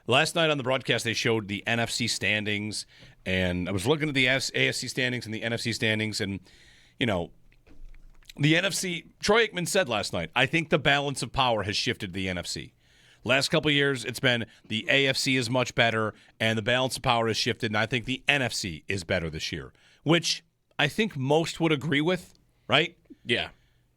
Last night on the broadcast, they showed the NFC standings, and I was looking at the AFC standings and the NFC standings, and, the NFC, Troy Aikman said last night, I think the balance of power has shifted to the NFC. Last couple of years, it's been the AFC is much better, and the balance of power has shifted, and I think the NFC is better this year, which I think most would agree with, right? Yeah.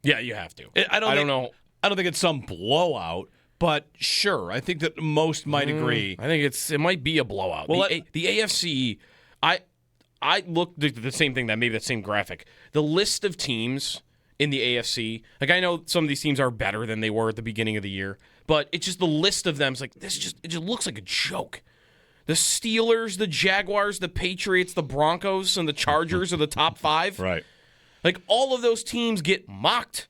Yeah, you have to. I don't know. I don't think it's some blowout, but sure, I think that most might agree. I think it might be a blowout. Well, the AFC, I looked at the same thing, maybe that same graphic. The list of teams in the AFC, like I know some of these teams are better than they were at the beginning of the year, but it's just the list of them is like it just looks like a joke. The Steelers, the Jaguars, the Patriots, the Broncos, and the Chargers are the top 5. Right. Like, all of those teams get mocked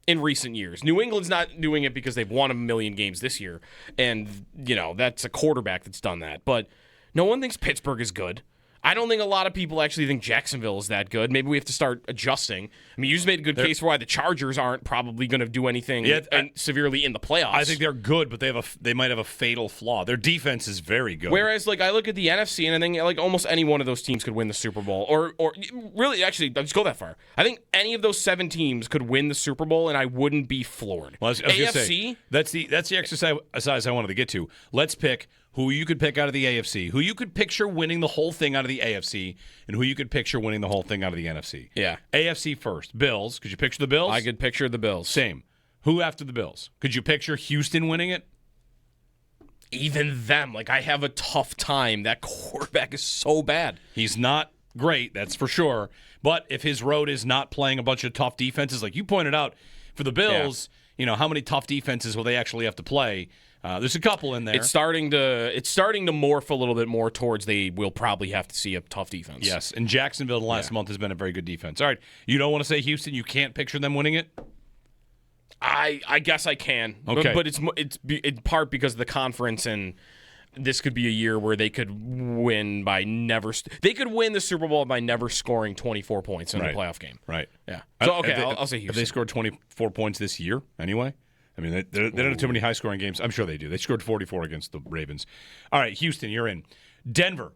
in recent years. New England's not doing it because they've won a million games this year, and, that's a quarterback that's done that. But no one thinks Pittsburgh is good. I don't think a lot of people actually think Jacksonville is that good. Maybe we have to start adjusting. I mean, you just made a good case for why the Chargers aren't probably going to do anything severely in the playoffs. I think they're good, but they might have a fatal flaw. Their defense is very good. Whereas, I look at the NFC, and I think almost any one of those teams could win the Super Bowl. Or really, actually, let's go that far. I think any of those 7 teams could win the Super Bowl, and I wouldn't be floored. Well, I was AFC, say, that's the exercise I wanted to get to. Let's pick who you could pick out of the AFC, who you could picture winning the whole thing out of the AFC, and who you could picture winning the whole thing out of the NFC. Yeah. AFC first. Bills. Could you picture the Bills? I could picture the Bills. Same. Who after the Bills? Could you picture Houston winning it? Even them. I have a tough time. That quarterback is so bad. He's not great, that's for sure. But if his road is not playing a bunch of tough defenses, like you pointed out, for the Bills, how many tough defenses will they actually have to play? There's a couple in there. It's starting to morph a little bit more towards they will probably have to see a tough defense. Yes, and Jacksonville in the last month has been a very good defense. All right, you don't want to say Houston? You can't picture them winning it? I guess I can. Okay. But it's in part because of the conference, and this could be a year where they could win by they could win the Super Bowl by never scoring 24 points in a playoff game. Right. Yeah. So, okay, I'll say Houston. Have they scored 24 points this year anyway? I mean, they don't have too many high-scoring games. I'm sure they do. They scored 44 against the Ravens. All right, Houston, you're in. Denver.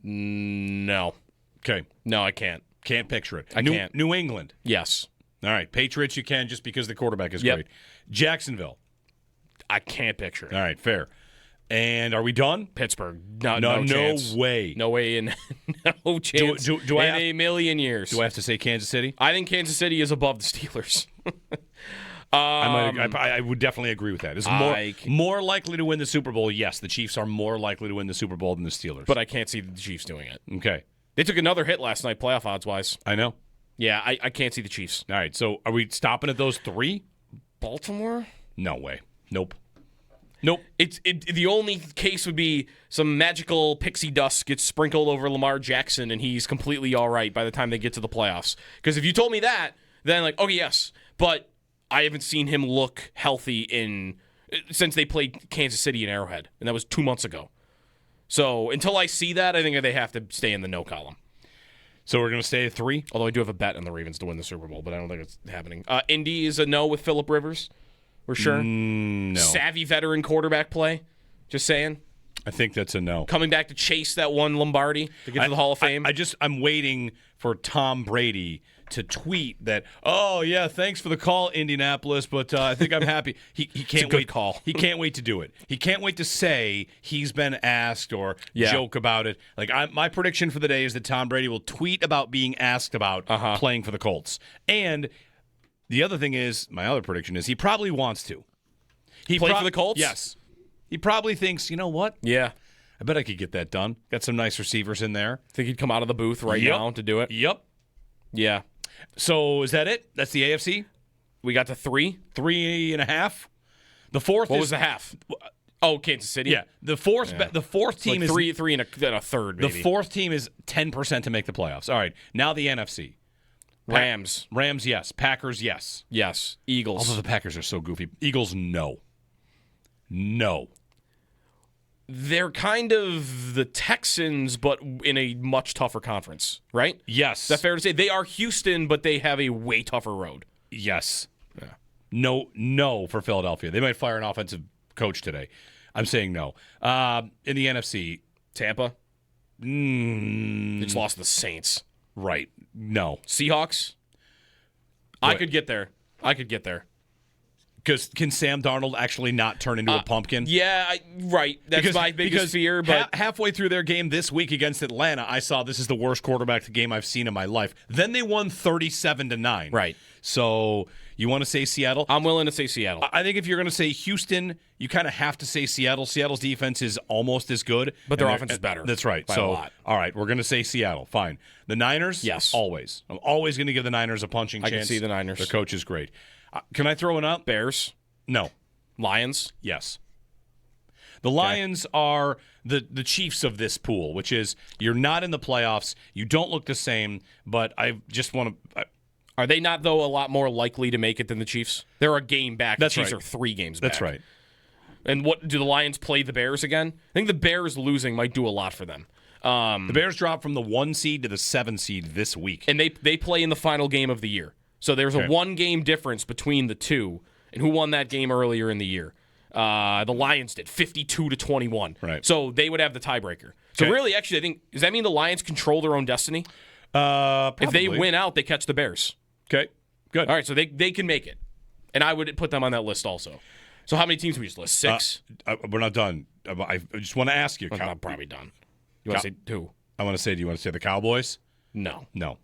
No. Okay. No, I can't. Can't picture it. I can't. New England. Yes. All right, Patriots you can just because the quarterback is great. Jacksonville. I can't picture it. All right, fair. And are we done? Pittsburgh. No chance. way. No way in no chance do I in a million years. Do I have to say Kansas City? I think Kansas City is above the Steelers. I would definitely agree with that. Is more likely to win the Super Bowl? Yes, the Chiefs are more likely to win the Super Bowl than the Steelers. But I can't see the Chiefs doing it. Okay. They took another hit last night, playoff odds-wise. I know. Yeah, I can't see the Chiefs. All right, so are we stopping at those 3? Baltimore? No way. Nope. The only case would be some magical pixie dust gets sprinkled over Lamar Jackson, and he's completely all right by the time they get to the playoffs. Because if you told me that, then okay, yes. But I haven't seen him look healthy since they played Kansas City in Arrowhead, and that was 2 months ago. So until I see that, I think they have to stay in the no column. So we're going to stay at 3? Although I do have a bet on the Ravens to win the Super Bowl, but I don't think it's happening. Indy is a no with Phillip Rivers. We're sure? No. Savvy veteran quarterback play? Just saying? I think that's a no. Coming back to chase that one Lombardi to get to the Hall of Fame? I'm waiting for Tom Brady to tweet that, oh, yeah, thanks for the call, Indianapolis, but I think I'm happy. He can't wait. Call. He can't wait to do it. He can't wait to say he's been asked or joke about it. My prediction for the day is that Tom Brady will tweet about being asked about playing for the Colts. And the other thing is, my other prediction is he probably wants to. Play for the Colts? Yes. He probably thinks, you know what? Yeah. I bet I could get that done. Got some nice receivers in there. Think he'd come out of the booth right now to do it? Yep. Yeah. So is that it? That's the AFC? We got to 3? 3.5? The fourth What was the half? Oh, Kansas City? Yeah. The fourth team is 3 and a third, maybe. The fourth team is 10% to make the playoffs. All right. Now the NFC. Rams, yes. Packers, yes. Yes. Eagles. Although the Packers are so goofy. Eagles, no. They're kind of the Texans, but in a much tougher conference, right? Yes. Is that fair to say? They are Houston, but they have a way tougher road. Yes. Yeah. No for Philadelphia. They might fire an offensive coach today. I'm saying no. In the NFC, Tampa. They just lost to the Saints. Right. No. Seahawks. I could get there. Because can Sam Darnold actually not turn into a pumpkin? Yeah, right. That's my biggest fear. But halfway through their game this week against Atlanta, I saw this is the worst quarterback game I've seen in my life. Then they won 37-9. Right. So you want to say Seattle? I'm willing to say Seattle. I think if you're going to say Houston, you kind of have to say Seattle. Seattle's defense is almost as good. But their offense is better. That's right. By so, a lot. all right, we're going to say Seattle. Fine. The Niners? Yes. Always. I'm always going to give the Niners a punching chance. I can see the Niners. Their coach is great. Can I throw one up? Bears. No. Lions? Yes. The Lions are the Chiefs of this pool, which is you're not in the playoffs, you don't look the same, but I just want to... Are they not, though, a lot more likely to make it than the Chiefs? They're a game back. That's the Chiefs right. are 3 games back. That's right. And what do the Lions play the Bears again? I think the Bears losing might do a lot for them. The Bears dropped from the 1 seed to the 7 seed this week. And they play in the final game of the year. So there's a 1-game difference between the two. And who won that game earlier in the year? The Lions did, 52-21. Right. So they would have the tiebreaker. So really, actually, I think, does that mean the Lions control their own destiny? Probably. If they win out, they catch the Bears. Okay, good. All right, so they can make it. And I would put them on that list also. So how many teams we just list? 6? We're not done. I just want to ask you. I'm probably done. You want to say 2? I want to say, do you want to say the Cowboys? No. No.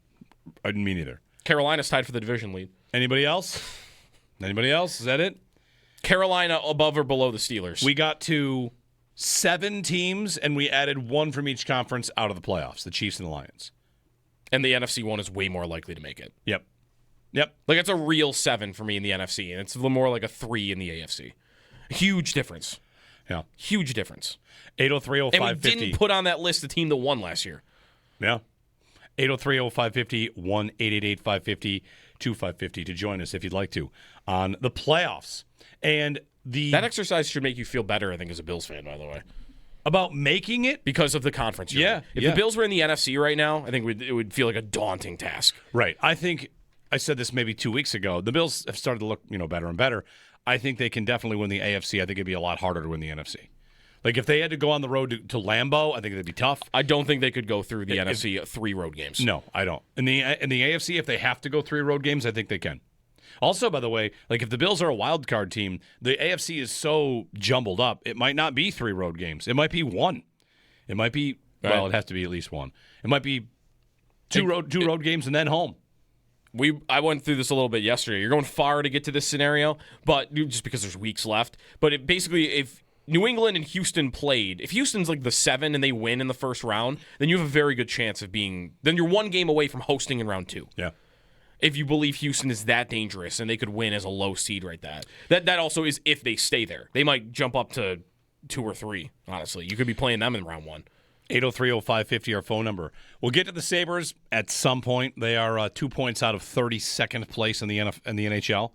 I didn't mean either. Carolina's tied for the division lead. Anybody else? Anybody else? Is that it? Carolina above or below the Steelers? We got to 7 teams, and we added 1 from each conference out of the playoffs, the Chiefs and the Lions. And the NFC one is way more likely to make it. Yep. Like, it's a real 7 for me in the NFC, and it's a little more like a 3 in the AFC. Huge difference. Yeah. Huge difference. 803-0550. And we didn't put on that list the team that won last year. Yeah. 803-0550, 1-888-550-2550 to join us if you'd like to on the playoffs. And that exercise should make you feel better, I think, as a Bills fan, by the way. About making it? Because of the conference. If the Bills were in the NFC right now, I think it would feel like a daunting task. Right. I think I said this maybe 2 weeks ago. The Bills have started to look, better and better. I think they can definitely win the AFC. I think it'd be a lot harder to win the NFC. Like, if they had to go on the road to Lambeau, I think it'd be tough. I don't think they could go through the NFC 3 road games. No, I don't. In the AFC, if they have to go 3 road games, I think they can. Also, by the way, like, if the Bills are a wild card team, the AFC is so jumbled up, it might not be 3 road games. It might be 1. It might be, well, it has to be at least 1. It might be two road games and then home. I went through this a little bit yesterday. You're going far to get to this scenario, but just because there's weeks left. But basically, if New England and Houston played, if Houston's like the 7 and they win in the first round, then you have a very good chance of then you're 1 game away from hosting in round 2. Yeah. If you believe Houston is that dangerous and they could win as a low seed right that also is if they stay there. They might jump up to 2 or 3, honestly. You could be playing them in round 1. 803-0550, our phone number. We'll get to the Sabres at some point. They are 2 points out of 32nd place in the NHL.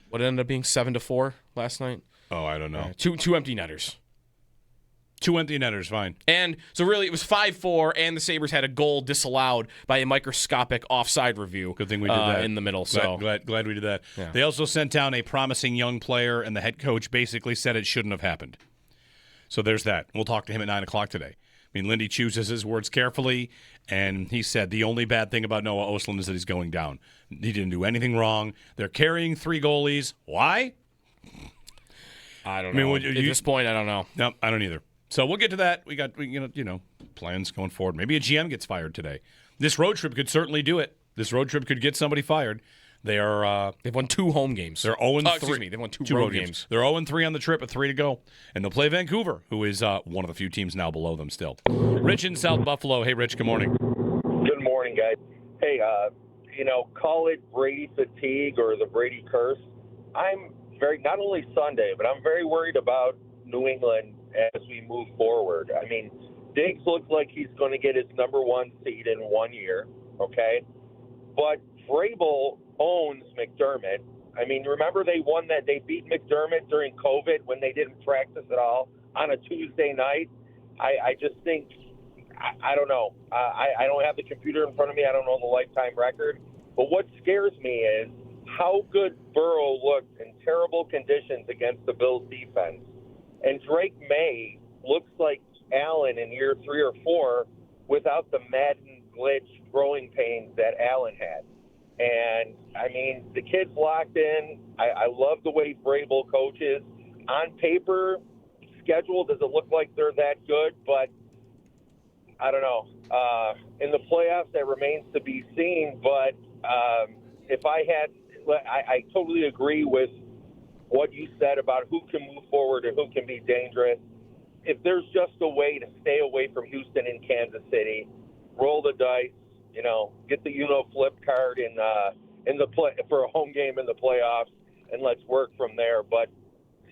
What ended up being 7-4 last night? Oh, I don't know. Two empty netters. 2 empty netters, fine. And so really it was 5-4, and the Sabres had a goal disallowed by a microscopic offside review. Good thing we did that. In the middle. Glad we did that. Yeah. They They also sent down a promising young player, and the head coach basically said it shouldn't have happened. So there's that. We'll talk to him at 9 o'clock today. I mean, Lindy chooses his words carefully, and he said the only bad thing about Noah Ostlund is that he's going down. He didn't do anything wrong. They're carrying 3 goalies. Why? I don't know. At this point, I don't know. No, I don't either. So we'll get to that. We got plans going forward. Maybe a GM gets fired today. This road trip could certainly do it. This road trip could get somebody fired. They've won 2 home games. They're 0-3. Excuse me. They've won 2 road games. They're 0-3 on the trip with 3 to go. And they'll play Vancouver, who is one of the few teams now below them still. Rich in South Buffalo. Hey, Rich, good morning. Good morning, guys. Hey, call it Brady fatigue or the Brady curse. I'm not only Sunday, but I'm very worried about New England as we move forward. I mean, Diggs looks like he's going to get his number 1 seed in 1 year, okay? But Vrabel owns McDermott. I mean, remember they beat McDermott during COVID when they didn't practice at all on a Tuesday night? I just think, I don't know. I don't have the computer in front of me. I don't know the lifetime record. But what scares me is how good Burrow looked in terrible conditions against the Bills defense. And Drake May looks like Allen in year 3 or 4 without the Madden glitch growing pains that Allen had. And, I mean, the kid's locked in. I love the way Vrabel coaches. On paper, schedule doesn't look like they're that good, but I don't know. In the playoffs, that remains to be seen. But if I totally agree with what you said about who can move forward and who can be dangerous. If there's just a way to stay away from Houston and Kansas City, roll the dice, get the flip card in the play for a home game in the playoffs, and let's work from there. But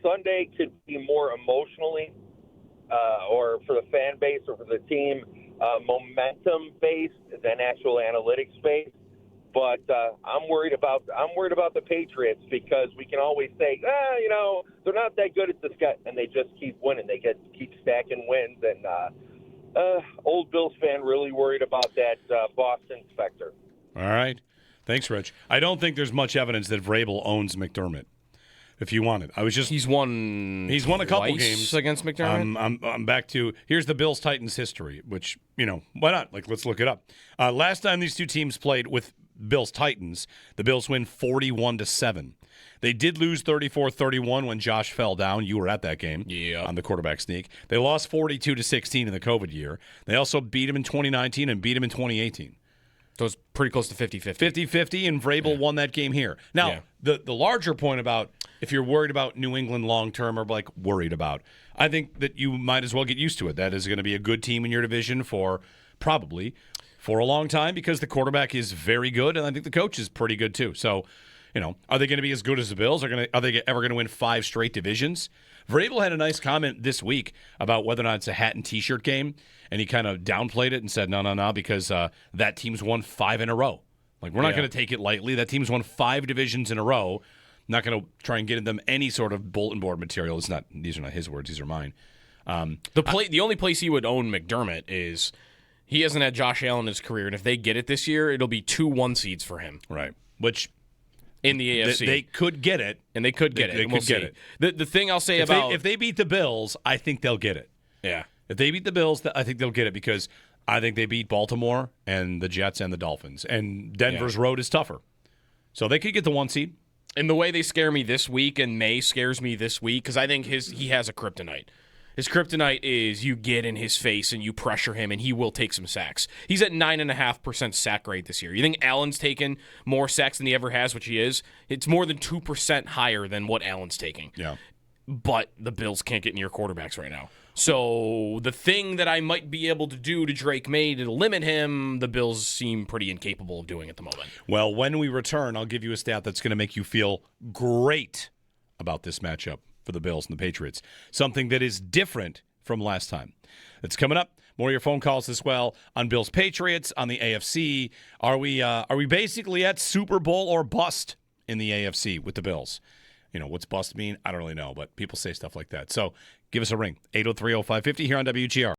Sunday could be more emotionally, or for the fan base or for the team, momentum based than actual analytics based. But I'm worried about the Patriots because we can always say, they're not that good at this guy, and they just keep winning. They keep stacking wins, and old Bills fan really worried about that Boston Spectre. All right. Thanks, Rich. I don't think there's much evidence that Vrabel owns McDermott. If you want it, he's won a couple games against McDermott. I'm back to here's the Bills Titans history, which why not? Let's look it up. Last time these two teams played with Bills Titans, the Bills win 41-7. They did lose 34-31 when Josh fell down. You were at that game on the quarterback sneak. They lost 42-16 in the COVID year. They also beat him in 2019 and beat him in 2018. So it's pretty close to 50-50. 50-50, and Vrabel won that game here. Now, the larger point about if you're worried about New England long-term or worried about, I think that you might as well get used to it. That is going to be a good team in your division for a long time because the quarterback is very good, and I think the coach is pretty good too. So, are they going to be as good as the Bills? Are they ever going to win 5 straight divisions? Vrabel had a nice comment this week about whether or not it's a hat and T-shirt game, and he kind of downplayed it and said, no, because that team's won 5 in a row. We're not going to take it lightly. That team's won 5 divisions in a row. I'm not going to try and get them any sort of bulletin board material. These are not his words. These are mine. The only place he would own McDermott is he hasn't had Josh Allen in his career, and if they get it this year, it'll be 2 1 seeds for him. Right. Which in the AFC. They could get it. And they could get it. They could get it. The thing I'll say if they beat the Bills, I think they'll get it. Yeah. If they beat the Bills, I think they'll get it because I think they beat Baltimore and the Jets and the Dolphins. And Denver's road is tougher. So they could get the 1 seed. And the way they scare me this week, and May scares me this week, because I think he has a kryptonite. His kryptonite is you get in his face and you pressure him, and he will take some sacks. He's at 9.5% sack rate this year. You think Allen's taken more sacks than he ever has, which he is? It's more than 2% higher than what Allen's taking. Yeah. But the Bills can't get near quarterbacks right now. So the thing that I might be able to do to Drake May to limit him, the Bills seem pretty incapable of doing at the moment. Well, when we return, I'll give you a stat that's going to make you feel great about this matchup for the Bills and the Patriots. Something that is different from last time. It's coming up. More of your phone calls as well on Bills Patriots, on the AFC. Are we basically at Super Bowl or bust in the AFC with the Bills? What's bust mean? I don't really know, but people say stuff like that. So give us a ring, 803-0550 here on WGR.